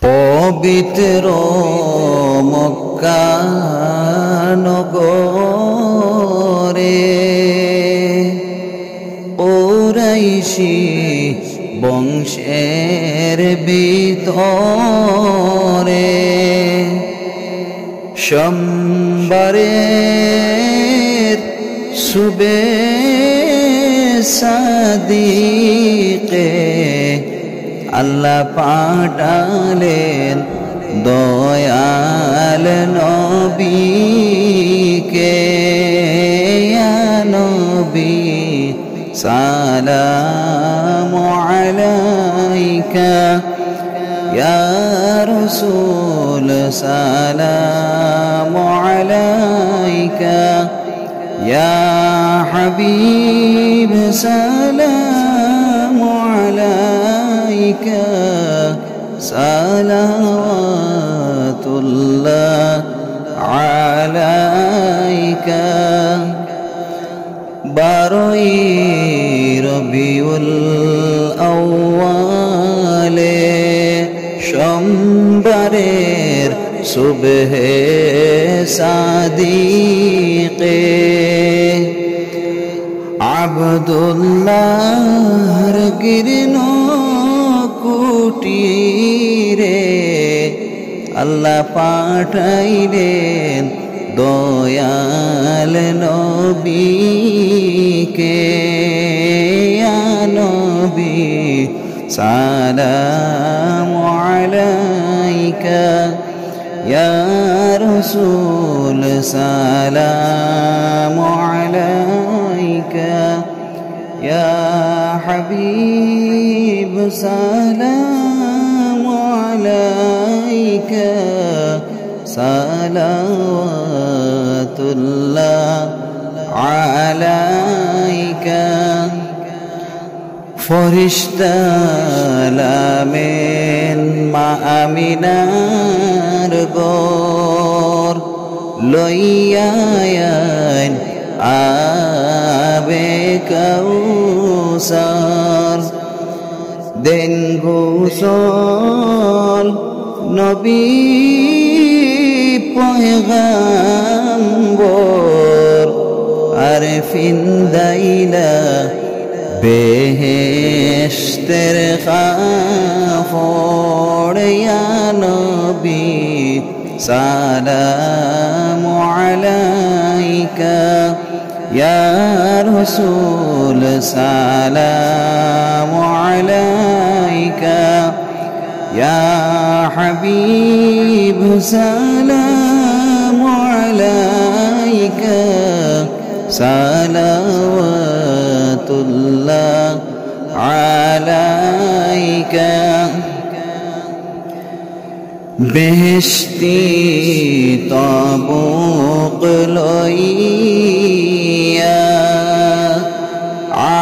পবিত্র মক্কা নগরে কুরাইশি বংশের ভিতরে সোমবারের সুবে সাদিকে আল্লাহ পাঠালেন দয়াল নবীকে। ইয়া নবী সালামু আলাইকা, ইয়া রাসূল সালামু আলাইকা, ইয়া হাবিব সালামু আলাইকা, সালাওয়াতুল্লাহ আলাইকা। 12ই রবিউল আউয়ালে সোমবারের সুবহে সাদিকে আব্দুল্লাহর গিরন কুটিরে আল্লাহ পাঠাইলেন দয়াল নবীকে। ইয়া নবী সালামু আলাইকা, ইয়া রাসূল সালামু আলাইকা, ইয়া হাবিব সালামু আলাইকা, সালাওয়াতুল্লাহ আলাইকা। ফরিশতা লামেন মা আমিনার গর লইয়া আইন আবে কাউসার। দেন গোসল নবী পয়গাম্বর আরফিন দাইলা বেহেশতের খাফড়। ইয়া নবী সালামু আলাইকা, ইয়া রাসূল সালামু আলাইকা, ইয়া হাবিব সালামু আলাইকা, সালাওয়াতুল্লাহ আলাইকা। বেহেশতি তাবুক লইয়া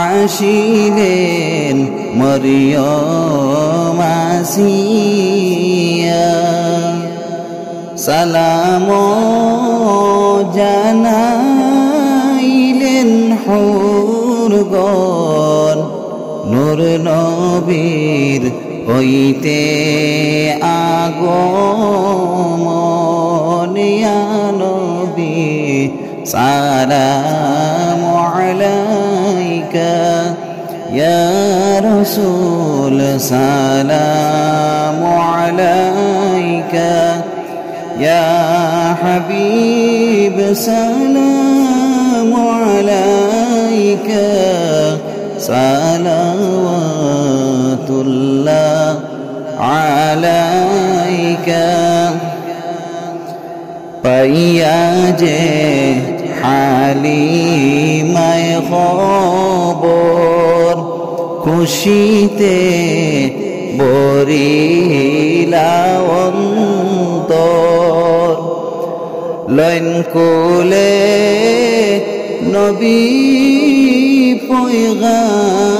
আসিলেন মরিয়ম আসিয়া। সালাম জানাইলেন হুরগণ নূর নবীর হইতে আগমন। ইয়া নবী সালামু আলাইকা, ইয়া রাসূল সালামু আলাইকা, ইয়া হাবিব সালামু আলাইকা, সালাওয়াতুল্লাহ আলাইকা। পাইয়া যে হালিমায় খবর খুশিতে বরিলা অন্তর। লইন কোলে নবী পয়গাম্বর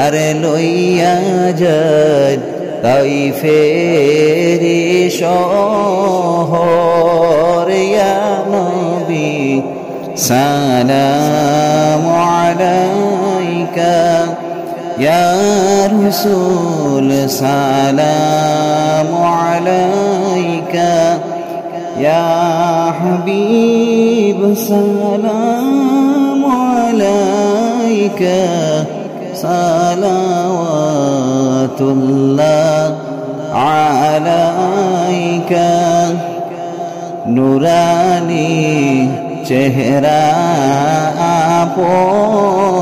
আরে লইয়া যায় তাইফেরি শহর। ইয়া নবী সালামু আলাইকা, ইয়া রাসূল সালামু আলাইকা ইয়া হাবিব সালামু আলাইকা সালাওয়াতুল্লাহ আলাইকা নুরানি চেহারা আপনার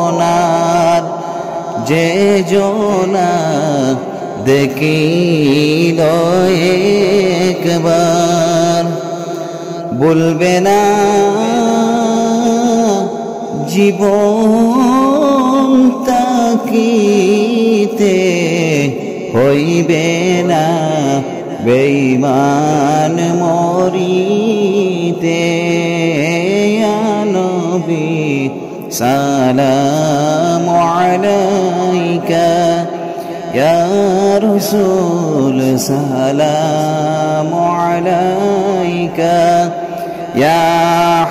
যে জোনা দেখিল একবার বলবে না জীবন তাকিতে হইবে না বেঈমান মরিতে ইয়া নবী সালামু আলাইকা ইয়া রাসূল সালামু আলাইকা ইয়া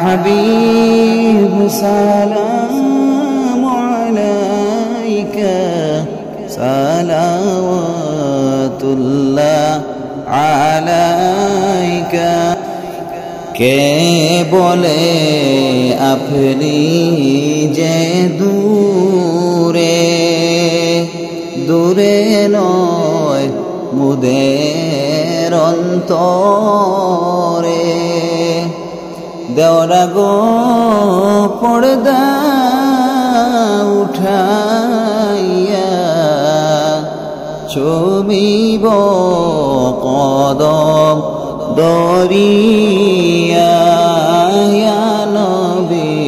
হাবিব সালামু আলাইকা সালাওয়াতুল্লাহ আলাইকা কে বলে আপনি যে দূরে দূরে নয় মুদের অন্তরে দেওরা গো পর্দা উঠাইয়া ছবিব কদম দরিয়া ইয়া নবী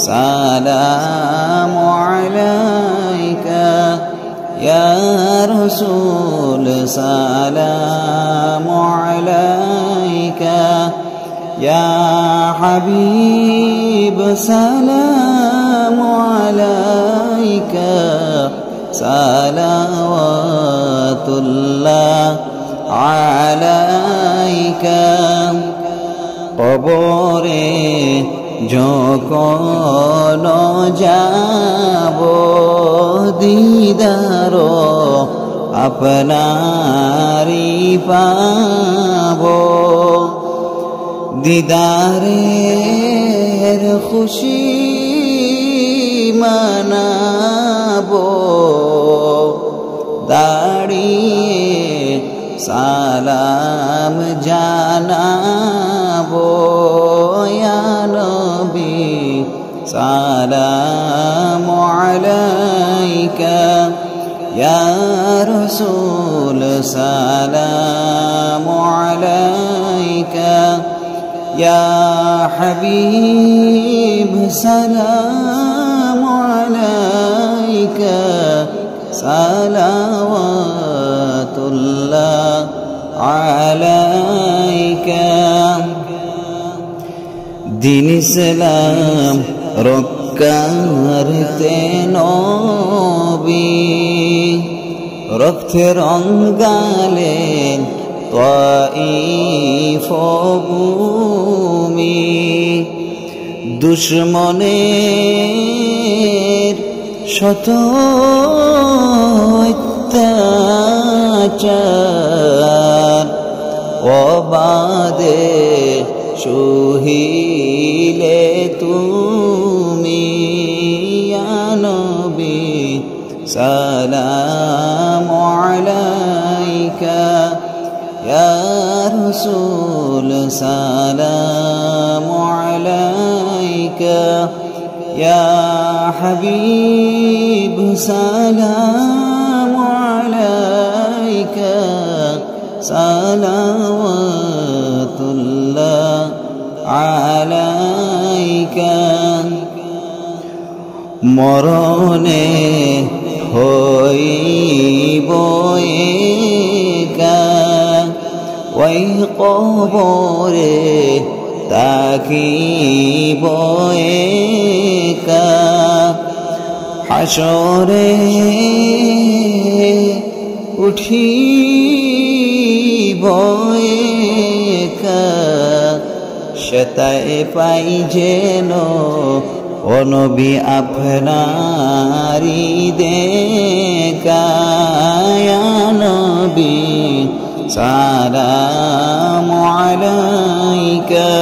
সালামু আলাইকা ইয়া রাসূল সালামু আলাইকা ইয়া হাবিব সালামু আলাইকা সালাওয়াতুল্লাহ আলাইকা কবরে যখন যাব দিদার আপনারি পাব দিদারের খুশি মানাবো দাঁড়িয়ে সালাম জানাবো ইয়া নবী সালামু আলাইকা ইয়া রাসূল সালামু আলাইকা ইয়া হাবিব সালামু আলাইকা সালাওয়াতুল্লাহ আলাইকা দিন ইসলাম রক্ষার্থে নবী রক্তে রঙ্গালেন তাইফ ভূমি দুশমনের শত অত্যাচার অবাদে সহিলে তুমি ইয়া নবী সালামু আলাইকা ইয়া রাসূল সালামু আলাইকা ইয়া হাবিব সালামু আলাইকা সালাওয়াতুল্লাহ আলাইকা মরণে হইব একা ওই কবরে তাকিব একা হাসরে উঠিব একা সেতায় পাই যেন ও নবী আপনারি দেখা ইয়া নবী সালামু আলাইকা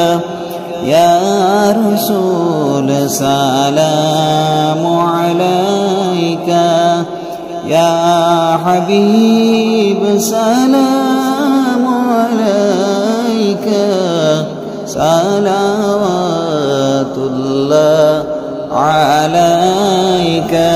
ইয়া রাসূল সালামু আলাইকা ইয়া হাবিব সালামু আলাইকা সালাওয়াতুল্লাহ আলাইকা